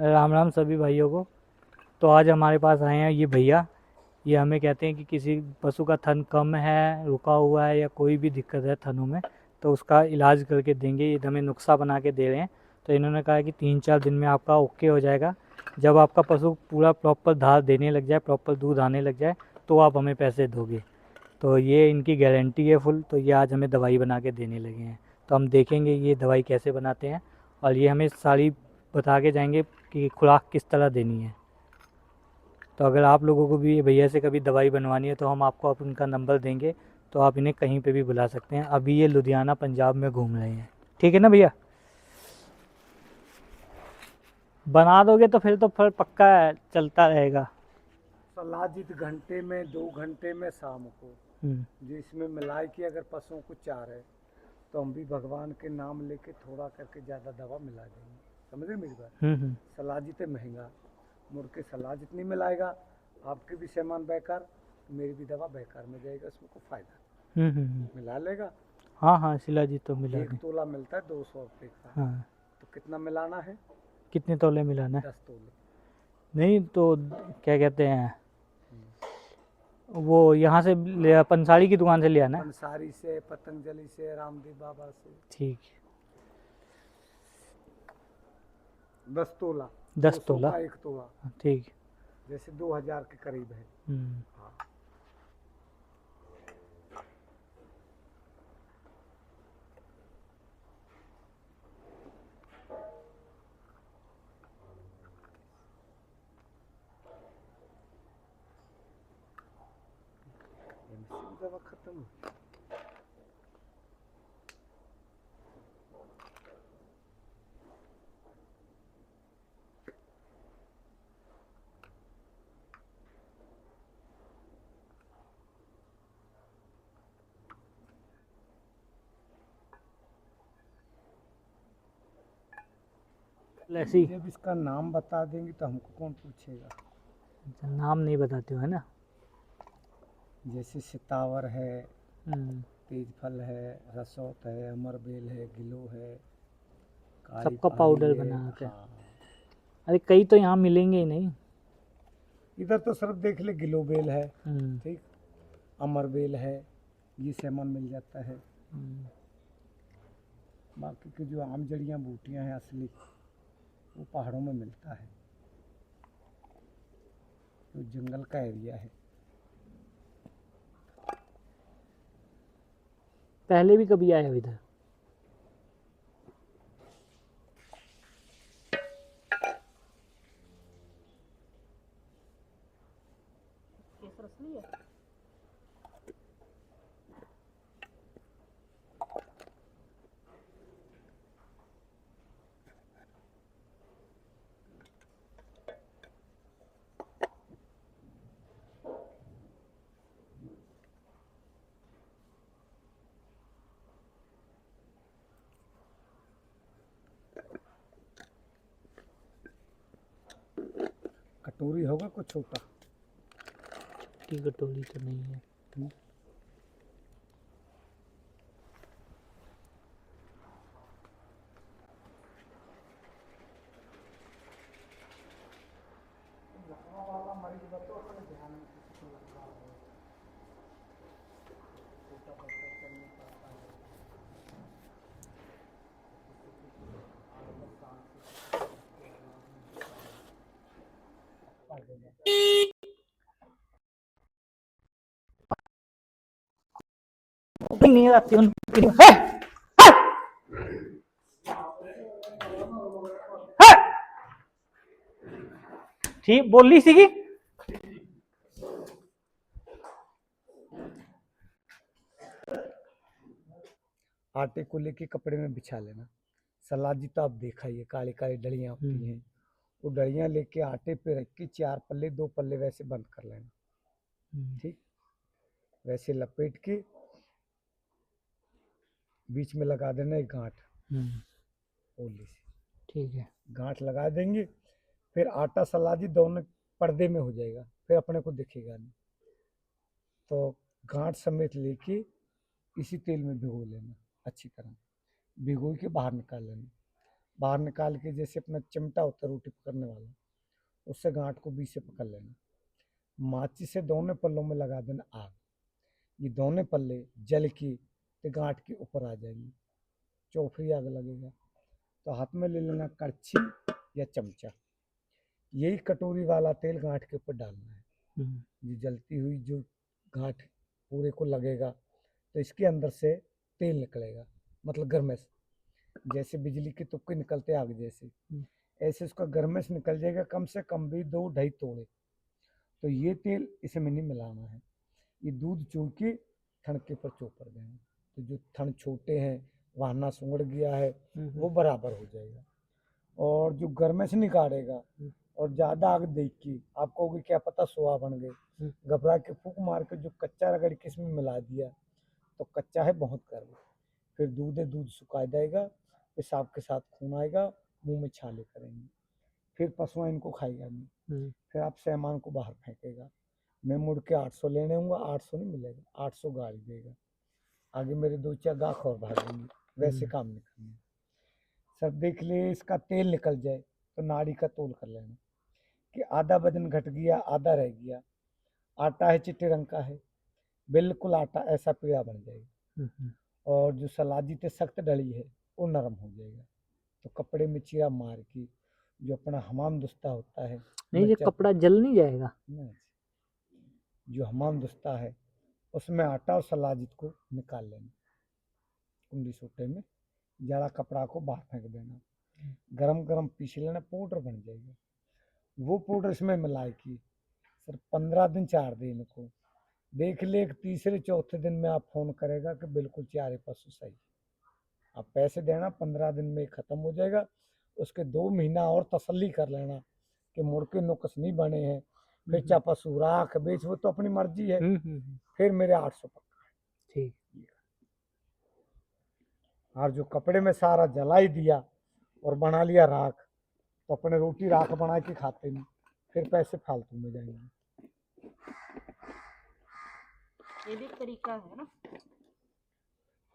राम राम सभी भाइयों को। तो आज हमारे पास आए हैं ये भैया। ये हमें कहते हैं कि किसी पशु का थन कम है, रुका हुआ है या कोई भी दिक्कत है थनों में, तो उसका इलाज करके देंगे। ये हमें नुस्खा बना के दे रहे हैं। तो इन्होंने कहा है कि 3-4 दिन में आपका ओके हो जाएगा। जब आपका पशु पूरा प्रॉपर धार देने लग जाए, प्रॉपर दूध आने लग जाए, तो आप हमें पैसे दोगे। तो ये इनकी गारंटी है फुल। तो ये आज हमें दवाई बना के देने लगे हैं। तो हम देखेंगे ये दवाई कैसे बनाते हैं, और ये हमें सारी बता के जाएंगे कि खुराक किस तरह देनी है। तो अगर आप लोगों को भी भैया से कभी दवाई बनवानी है तो हम आपको उनका नंबर देंगे। तो आप इन्हें कहीं पे भी बुला सकते हैं। अभी ये लुधियाना पंजाब में घूम रहे हैं। ठीक है ना भैया? बना दोगे तो फिर पक्का चलता रहेगा। सलाजित घंटे में 2 घंटे में शाम को, हम्म। जिसमें मिलाई कि अगर पशुओं को चार है तो हम भी भगवान के नाम लेके थोड़ा करके ज़्यादा दवा मिला देंगे। समझ रहे मेरी बात? हम्म। सलाजित महंगा, मुड़ के सलाजित नहीं मिलाएगा, आपके भी सामान बेकार, मेरी भी दवा बेकार में जाएगा, इसमें कोई फायदा हम्म। नहीं। मिला लेगा। हाँ हाँ, शिलाजी तो मिला एक दें। तोला मिलता है 200 रुपये का, हाँ। तो कितना मिलाना है? कितने तोले मिलाना है? 10 तोले। नहीं तो क्या कहते हैं, हम्म। वो यहाँ से पंसारी की दुकान से ले आना है। पंसारी से, पतंजलि से, रामदेव बाबा से। ठीक है। 10 तोला। दो 10 सौ तोला। का एक तोला, हाँ, ठीक है। जैसे 2000 के करीब है। हम्म। हाँ। एमसी दवा खत्म हो। ऐसी। जब इसका नाम बता देंगे तो हमको कौन पूछेगा। नाम नहीं बताते हो है ना? जैसे सितावर है, हम्म। तेज फल है, रसौत है, अमरबेल है, गिलो है, काली सबका पहाड़ी पाउडर है। बना के। हाँ। अरे कई तो यहाँ मिलेंगे ही नहीं। इधर तो सिर्फ देख ले, गिलोबेल है, हम्म। ठीक, अमरबेल है, ये सामान मिल जाता है। हम्म। बाकी की जो आम जड़ियाँ बूटियाँ हैं असली, वो पहाड़ों में मिलता है, तो जंगल का एरिया है। पहले भी कभी आए हो इधर? केसर असली है? कटोरी होगा कुछ छोटा। की कटोरी तो नहीं है। वाला मरीज बतो अपने ध्यान में किसी को लग रहा हो, छोटा बच्चा चल नहीं पाता है, किसी को आदत सांस से किसी को आवाज नहीं होता है, पा देगा। नहीं आती उनकी। ठीक बोल रही सी की। आटे को लेके कपड़े में बिछा लेना। सलाजी तो आप देखा ही है, काली काली डलियां होती हैं, वो डलियां लेके आटे पे रख के 4 पल्ले 2 पल्ले वैसे बंद कर लेना। ठीक, वैसे लपेट के बीच में लगा देना एक गांठ, ओली सी ठीक है। गांठ लगा देंगे। फिर आटा सलाजी दोनों पर्दे में हो जाएगा, फिर अपने को दिखेगा नहीं। तो गांठ समेत लेके इसी तेल में भिगो लेना अच्छी तरह, भिगो के बाहर निकाल लेना। बाहर निकाल के जैसे अपना चिमटा होता है रोटी पकड़ने वाला, उससे गांठ को बीच से पकड़ लेना, माचिस से दोनों पल्लों में लगा देना आग। ये दोनों पल्ले जल की तो गांठ के ऊपर आ जाएगी, चौफरी आग लगेगा। तो हाथ में ले लेना कड़छी या चमचा, यही कटोरी वाला तेल गांठ के ऊपर डालना है। ये जलती हुई जो गांठ पूरे को लगेगा तो इसके अंदर से तेल निकलेगा, मतलब गरमेश, जैसे बिजली के तुक्के निकलते आग जैसे, ऐसे उसका गरमेश निकल जाएगा। कम से कम भी 2-2.5 तोड़े। तो ये तेल इसमें नहीं मिलाना है, ये दूध चूर के थन के ऊपर चोपर देना। तो जो थन छोटे हैं, वाहना सुंगड़ गया है, वो बराबर हो जाएगा। और जो गरमेश निकालेगा और ज़्यादा आग देख के आप कहोगे क्या पता सोआ बन गए, घबरा के फूंक मार के जो कच्चा रगड़ के इसमें मिला दिया तो कच्चा है बहुत गर्म, फिर दूध सुखा जाएगा, पेशाब के साथ खून आएगा, मुंह में छाले करेंगे, फिर पशुआ इनको खाएगा नहीं, फिर आप सामान को बाहर फेंकेगा। मैं मुड़ के 800 लेने हूँगा, 800 नहीं मिलेगा, 800 गाड़ी देगा, आगे मेरे 2-4 गाख और भागेंगे, वैसे काम नहीं करना। सब देख ले, इसका तेल निकल जाए तो नाड़ी का तोल कर लेना कि आधा वजन घट गया, आधा रह गया। आटा है चिट्टे रंग का है, बिल्कुल आटा ऐसा पीला बन जाएगा, और जो सलाजी ते सख्त डली है वो नरम हो जाएगा। तो कपड़े में चीरा मार के जो अपना हमाम दुस्ता होता है, नहीं, ये कपड़ा जल नहीं जाएगा? नहीं, जो हमाम दुस्ता है उसमें आटा और सलाजित को निकाल लेना, कुंडी सोटे में जड़ा कपड़ा को बाहर फेंक देना, गरम गरम पीस लेना, पाउडर बन जाएगा। वो पाउडर इसमें मिलाए की सर 15 दिन 4 दिन को देख ले, 3-4 दिन में आप फोन करेगा कि बिल्कुल चारे पशु सही। आप पैसे देना, 15 दिन में ख़त्म हो जाएगा। उसके 2 महीना और तसल्ली कर लेना कि मुड़ के नुक्स नहीं बने हैं, फिर चाहे पशु राख बेच, वो तो अपनी मर्जी है। फिर मेरे 800 पक्का है। ठीक। और जो कपड़े में सारा जला ही दिया और बना लिया राख, तो अपने रोटी राख बना के खाते नहीं, फिर पैसे फालतू में जाएंगे। ये भी तरीका है ना।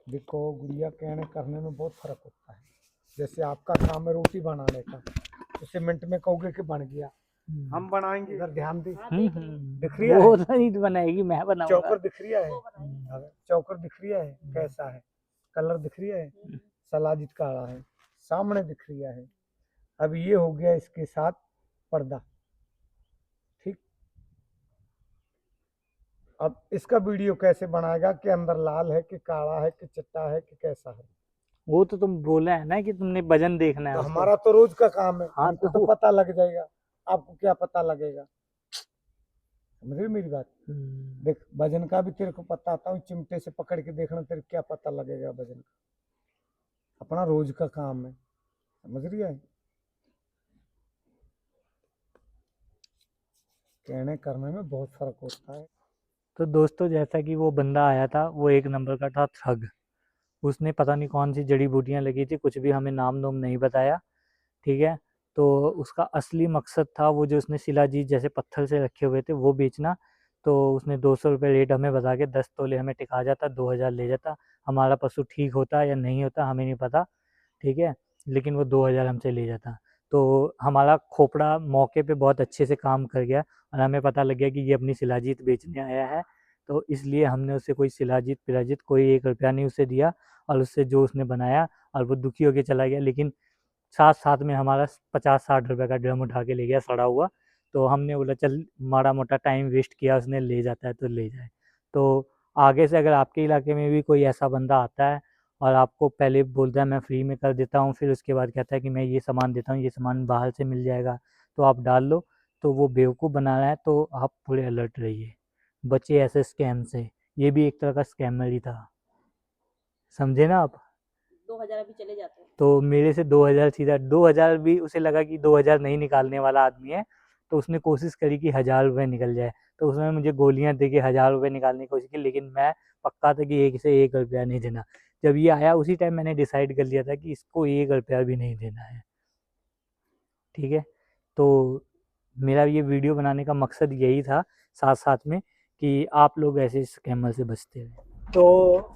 देखो गुड़िया, कहने करने में बहुत फर्क होता है। जैसे आपका काम है रोटी बनाने का, तो सीमेंट में कहोगे कि बन गया, हम बनाएंगे, इधर ध्यान दे, दिख रही है, वो नहीं बनाएगी, मैं बनाऊंगा। चौकर दिख रही है, चौकर दिख रही है, कैसा है कलर दिख रही है, सलाजित काला है, सामने दिख रही है। अब ये हो गया इसके साथ पर्दा, ठीक। अब इसका वीडियो कैसे बनाएगा कि अंदर लाल है कि काला है कि चिट्टा है कि कैसा है, वो तो तुम बोले है ना कि तुमने वजन देखना है तो उसको। हमारा तो रोज का काम है। हाँ, हमको तो पता लग जाएगा, आपको क्या पता लगेगा, समझ रही मेरी बात। देख, वजन का भी तेरे को पता था, चिमटे से पकड़ के देखना, तेरे क्या पता लगेगा वजन का, अपना रोज का काम है, समझ रही है। कहने करने में बहुत फर्क होता है। तो दोस्तों, जैसा कि वो बंदा आया था, वो एक नंबर का था ठग। उसने पता नहीं कौन सी जड़ी बूटियां लगी थी, कुछ भी हमें नाम नोम नहीं बताया, ठीक है। तो उसका असली मकसद था वो जो उसने शिलाजीत जैसे पत्थर से रखे हुए थे वो बेचना। तो उसने 200 रुपये रेट हमें बता के 10 तोले हमें टिका जाता, 2000 ले जाता। हमारा पशु ठीक होता या नहीं होता हमें नहीं पता, ठीक है, लेकिन वो 2000 हमसे ले जाता। तो हमारा खोपड़ा मौके पे बहुत अच्छे से काम कर गया और हमें पता लग गया कि ये अपनी शिलाजीत बेचने आया है। तो इसलिए हमने उसे कोई शिलाजीत पिलाजीत कोई 1 रुपया नहीं उसे दिया, और उससे जो उसने बनाया और वो दुखी होकर चला गया। लेकिन साथ साथ में हमारा 50-60 रुपये का ड्रम उठा के ले गया सड़ा हुआ। तो हमने बोला चल, माड़ा मोटा टाइम वेस्ट किया उसने, ले जाता है तो ले जाए। तो आगे से अगर आपके इलाके में भी कोई ऐसा बंदा आता है और आपको पहले बोलता है मैं फ्री में कर देता हूँ, फिर उसके बाद कहता है कि मैं ये सामान देता हूँ, ये सामान बाहर से मिल जाएगा तो आप डाल लो, तो वो बेवकूफ़ बना रहा है। तो आप थोड़े अलर्ट रहिए, बचिए ऐसे स्कैम से। ये भी एक तरह का स्कैमर ही था, समझे ना आप। 2000 अभी चले जाते हैं। तो मेरे से 2000 सीधा, 2000 भी उसे लगा कि 2000 नहीं निकालने वाला आदमी है, तो उसने कोशिश करी कि 1000 रुपये निकल जाए। तो उसने मुझे गोलियां दे के 1000 रुपये निकालने की कोशिश की, लेकिन मैं पक्का था कि एक से 1 रुपया नहीं देना। जब ये आया उसी टाइम मैंने डिसाइड कर लिया था कि इसको 1 रुपया भी नहीं देना है, ठीक है। तो मेरा ये वीडियो बनाने का मकसद यही था, साथ साथ में, कि आप लोग ऐसे स्कैमर से बचते रहे। तो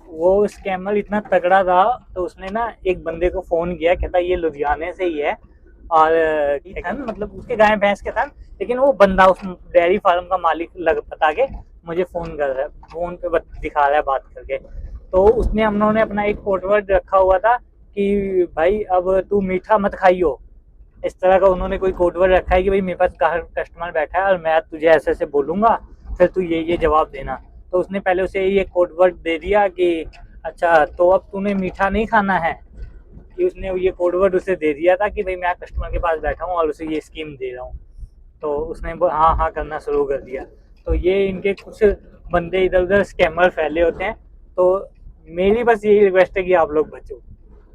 वो स्कैमर इतना तगड़ा था, तो उसने ना एक बंदे को फोन किया, कहता ये लुधियाने से ही है और मतलब उसके गाय भैंस के था, लेकिन वो बंदा उस डेयरी फार्म का मालिक लग बता के मुझे फोन कर रहा है, फोन पे दिखा रहा है बात करके। तो उसने उन्होंने अपना एक कोडवर्ड रखा हुआ था कि भाई अब तू मीठा मत खाइयो, इस तरह का उन्होंने कोई कोडवर्ड रखा है कि भाई मेरे पास कस्टमर बैठा है और मैं तुझे ऐसे ऐसे बोलूंगा, फिर तू ये जवाब देना। तो उसने पहले उसे ये कोडवर्ड दे दिया कि अच्छा तो अब तूने मीठा नहीं खाना है, कि उसने ये कोडवर्ड उसे दे दिया था कि भाई मैं कस्टमर के पास बैठा हूँ और उसे ये स्कीम दे रहा हूँ। तो उसने हाँ हाँ करना शुरू कर दिया। तो ये इनके कुछ बंदे इधर उधर स्कैमर फैले होते हैं। तो मेरी बस यही रिक्वेस्ट है कि आप लोग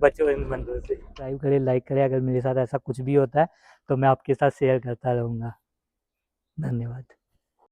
बचो इन बंदों से। सब्सक्राइब करें, लाइक करें, अगर मेरे साथ ऐसा कुछ भी होता है तो मैं आपके साथ शेयर करता रहूँगा। धन्यवाद।